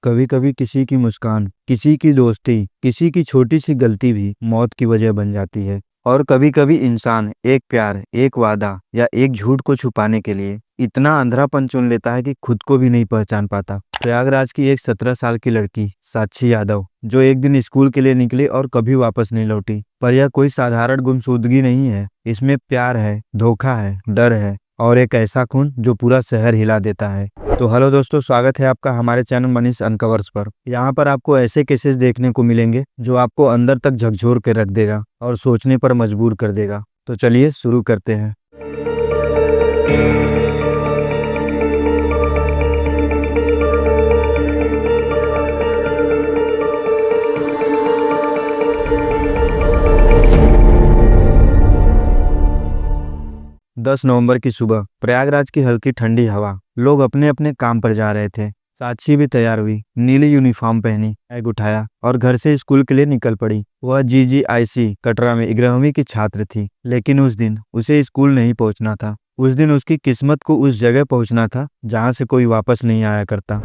कभी कभी किसी की मुस्कान, किसी की दोस्ती, किसी की छोटी सी गलती भी मौत की वजह बन जाती है। और कभी कभी इंसान एक प्यार, एक वादा या एक झूठ को छुपाने के लिए इतना अंधरापन चुन लेता है कि खुद को भी नहीं पहचान पाता। प्रयागराज की एक 17 साल की लड़की साक्षी यादव, जो एक दिन स्कूल के लिए निकली और कभी वापस नहीं लौटी। पर यह कोई साधारण गुमशुदगी नहीं है। इसमें प्यार है, धोखा है, डर है और एक ऐसा खून जो पूरा शहर हिला देता है। तो हेलो दोस्तों, स्वागत है आपका हमारे चैनल मनीष अनकवर्स पर। यहाँ पर आपको ऐसे केसेस देखने को मिलेंगे जो आपको अंदर तक झकझोर के रख देगा और सोचने पर मजबूर कर देगा। तो चलिए शुरू करते हैं। 10 नवंबर की सुबह, प्रयागराज की हल्की ठंडी हवा, लोग अपने अपने काम पर जा रहे थे। साक्षी भी तैयार हुई, नीली यूनिफॉर्म पहनी, बैग उठाया और घर से स्कूल के लिए निकल पड़ी। वह GGIC कटरा में 11वीं की छात्र थी, लेकिन उस दिन उसे स्कूल नहीं पहुंचना था। उस दिन उसकी किस्मत को उस जगह पहुंचना था जहां से कोई वापस नहीं आया करता।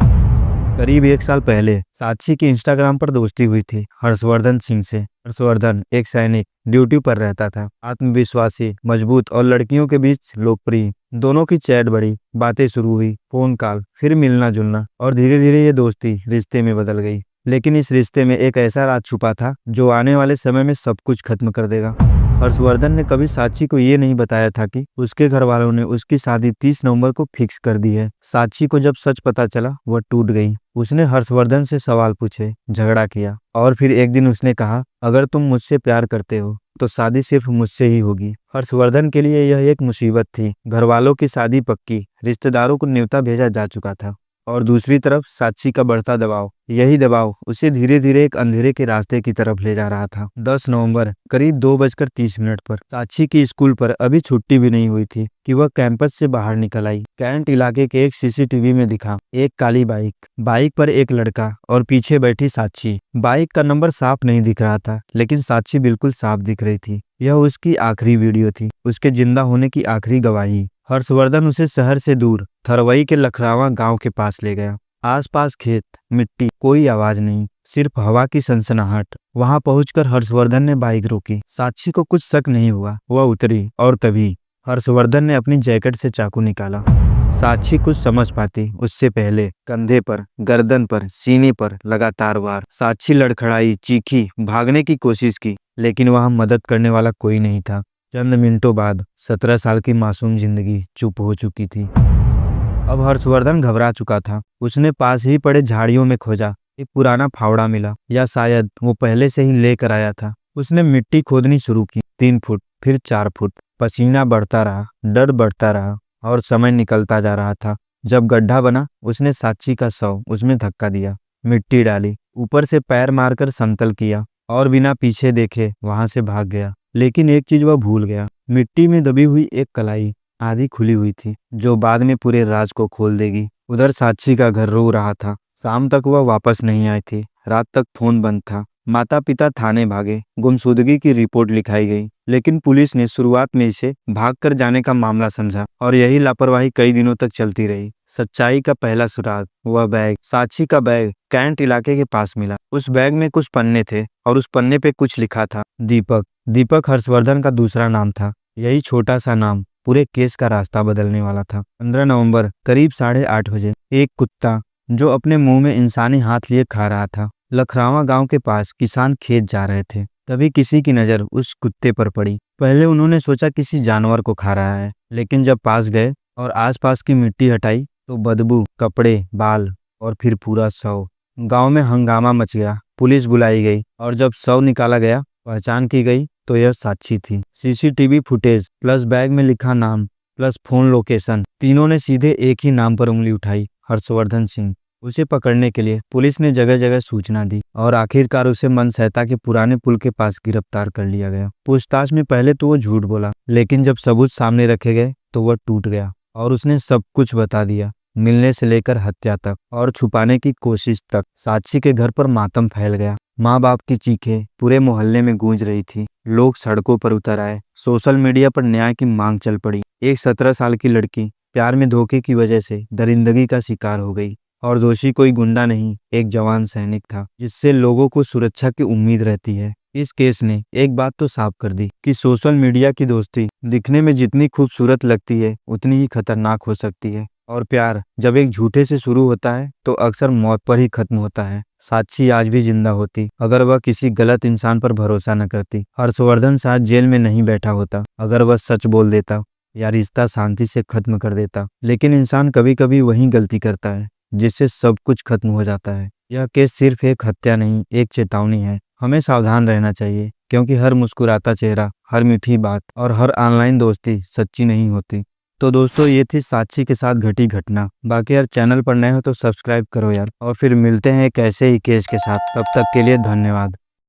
करीब 1 साल पहले साक्षी की इंस्टाग्राम पर दोस्ती हुई थी हर्षवर्धन सिंह से। हर्षवर्धन एक सैनिक, ड्यूटी पर रहता था, आत्मविश्वासी, मजबूत और लड़कियों के बीच लोकप्रिय। दोनों की चैट बढ़ी, बातें शुरू हुई, फोन कॉल, फिर मिलना जुलना और धीरे धीरे ये दोस्ती रिश्ते में बदल गई। लेकिन इस रिश्ते में एक ऐसा राज छुपा था जो आने वाले समय में सब कुछ खत्म कर देगा। हर्षवर्धन ने कभी साक्षी को ये नहीं बताया था कि उसके घर वालों ने उसकी शादी 30 नवंबर को फिक्स कर दी है। साक्षी को जब सच पता चला, वह टूट गई। उसने हर्षवर्धन से सवाल पूछे, झगड़ा किया और फिर एक दिन उसने कहा, अगर तुम मुझसे प्यार करते हो तो शादी सिर्फ मुझसे ही होगी। हर्षवर्धन के लिए यह एक मुसीबत थी। घर वालों की शादी पक्की, रिश्तेदारों को न्योता भेजा जा चुका था और दूसरी तरफ साक्षी का बढ़ता दबाव। यही दबाव उसे धीरे धीरे एक अंधेरे के रास्ते की तरफ ले जा रहा था। 10 नवंबर करीब 2:30 पर साक्षी की स्कूल पर अभी छुट्टी भी नहीं हुई थी कि वह कैंपस से बाहर निकल आई। कैंट इलाके के एक CCTV में दिखा एक काली बाइक पर एक लड़का और पीछे बैठी साक्षी। बाइक का नंबर साफ नहीं दिख रहा था, लेकिन साक्षी बिल्कुल साफ दिख रही थी। यह उसकी आखिरी वीडियो थी, उसके जिंदा होने की आखिरी गवाही। हर्षवर्धन उसे शहर से दूर थरवई के लखरावा गांव के पास ले गया। आसपास खेत, मिट्टी, कोई आवाज नहीं, सिर्फ हवा की सनसनाहट। वहां पहुंचकर हर्षवर्धन ने बाइक रोकी। साक्षी को कुछ शक नहीं हुआ। वह उतरी और तभी हर्षवर्धन ने अपनी जैकेट से चाकू निकाला। साक्षी कुछ समझ पाती उससे पहले कंधे पर, गर्दन पर, सीने पर लगातार वार। साक्षी लड़खड़ाई, चीखी, भागने की कोशिश की, लेकिन वहां मदद करने वाला कोई नहीं था। चंद मिनटों बाद 17 साल की मासूम जिंदगी चुप हो चुकी थी। अब हर्षवर्धन घबरा चुका था। उसने पास ही पड़े झाड़ियों में खोजा। एक पुराना फावड़ा मिला, या शायद वो पहले से ही लेकर आया था। उसने मिट्टी खोदनी शुरू की। 3 फुट, फिर 4 फुट। पसीना बढ़ता रहा, डर बढ़ता रहा और समय निकलता जा रहा था। जब गड्ढा बना, उसने साक्षी का शव उसमें धक्का दिया, मिट्टी डाली, ऊपर से पैर मारकर समतल किया और बिना पीछे देखे वहां से भाग गया। लेकिन एक चीज वह भूल गया, मिट्टी में दबी हुई एक कलाई आधी खुली हुई थी, जो बाद में पूरे राज को खोल देगी। उधर साक्षी का घर रो रहा था। शाम तक वह वापस नहीं आई थी। रात तक फोन बंद था। माता पिता थाने भागे, गुमशुदगी की रिपोर्ट लिखाई गई, लेकिन पुलिस ने शुरुआत में इसे भागकर जाने का मामला समझा और यही लापरवाही कई दिनों तक चलती रही। सच्चाई का पहला सुराग, वह बैग, साक्षी का बैग, कैंट इलाके के पास मिला। उस बैग में कुछ पन्ने थे और उस पन्ने पे कुछ लिखा था, दीपक। दीपक हर्षवर्धन का दूसरा नाम था। यही छोटा सा नाम पूरे केस का रास्ता बदलने वाला था। 15 नवंबर करीब 8:30 बजे, एक कुत्ता जो अपने मुंह में इंसानी हाथ लिए खा रहा था। लखरावा गांव के पास किसान खेत जा रहे थे। तभी किसी की नजर उस कुत्ते पर पड़ी। पहले उन्होंने सोचा किसी जानवर को खा रहा है, लेकिन जब पास गए और आसपास की मिट्टी हटाई तो बदबू, कपड़े, बाल और फिर पूरा शव। गांव में हंगामा मच गया। पुलिस बुलाई गई और जब शव निकाला गया, पहचान की गई तो यह साक्षी थी। CCTV फुटेज प्लस बैग में लिखा नाम प्लस फोन लोकेशन, तीनों ने सीधे एक ही नाम पर उंगली उठाई, हर्षवर्धन सिंह। उसे पकड़ने के लिए पुलिस ने जगह जगह सूचना दी और आखिरकार उसे मनसैता के पुराने पुल के पास गिरफ्तार कर लिया गया। पूछताछ में पहले तो वो झूठ बोला, लेकिन जब सबूत सामने रखे गए तो वह टूट गया और उसने सब कुछ बता दिया, मिलने से लेकर हत्या तक और छुपाने की कोशिश तक। साक्षी के घर पर मातम फैल गया। माँ बाप की चीखें पूरे मोहल्ले में गूंज रही थी। लोग सड़कों पर उतर आए। सोशल मीडिया पर न्याय की मांग चल पड़ी। एक 17 साल की लड़की प्यार में धोखे की वजह से दरिंदगी का शिकार हो गई और दोषी कोई गुंडा नहीं, एक जवान सैनिक था जिससे लोगों को सुरक्षा की उम्मीद रहती है। इस केस ने एक बात तो साफ कर दी कि सोशल मीडिया की दोस्ती दिखने में जितनी खूबसूरत लगती है उतनी ही खतरनाक हो सकती है, और प्यार जब एक झूठे से शुरू होता है तो अक्सर मौत पर ही खत्म होता है। साक्षी आज भी जिंदा होती अगर वह किसी गलत इंसान पर भरोसा न करती। हर्षवर्धन शायद जेल में नहीं बैठा होता अगर वह सच बोल देता या रिश्ता शांति से खत्म कर देता। लेकिन इंसान कभी कभी वही गलती करता है जिससे सब कुछ खत्म हो जाता है। यह केस सिर्फ एक हत्या नहीं, एक चेतावनी है। हमें सावधान रहना चाहिए, क्योंकि हर मुस्कुराता चेहरा, हर मीठी बात और हर ऑनलाइन दोस्ती सच्ची नहीं होती। तो दोस्तों, ये थी साक्षी के साथ घटी घटना। बाकी यार, चैनल पर नए हो तो सब्सक्राइब करो यार, और फिर मिलते हैं एक ऐसे ही केस के साथ। तब तक के लिए धन्यवाद।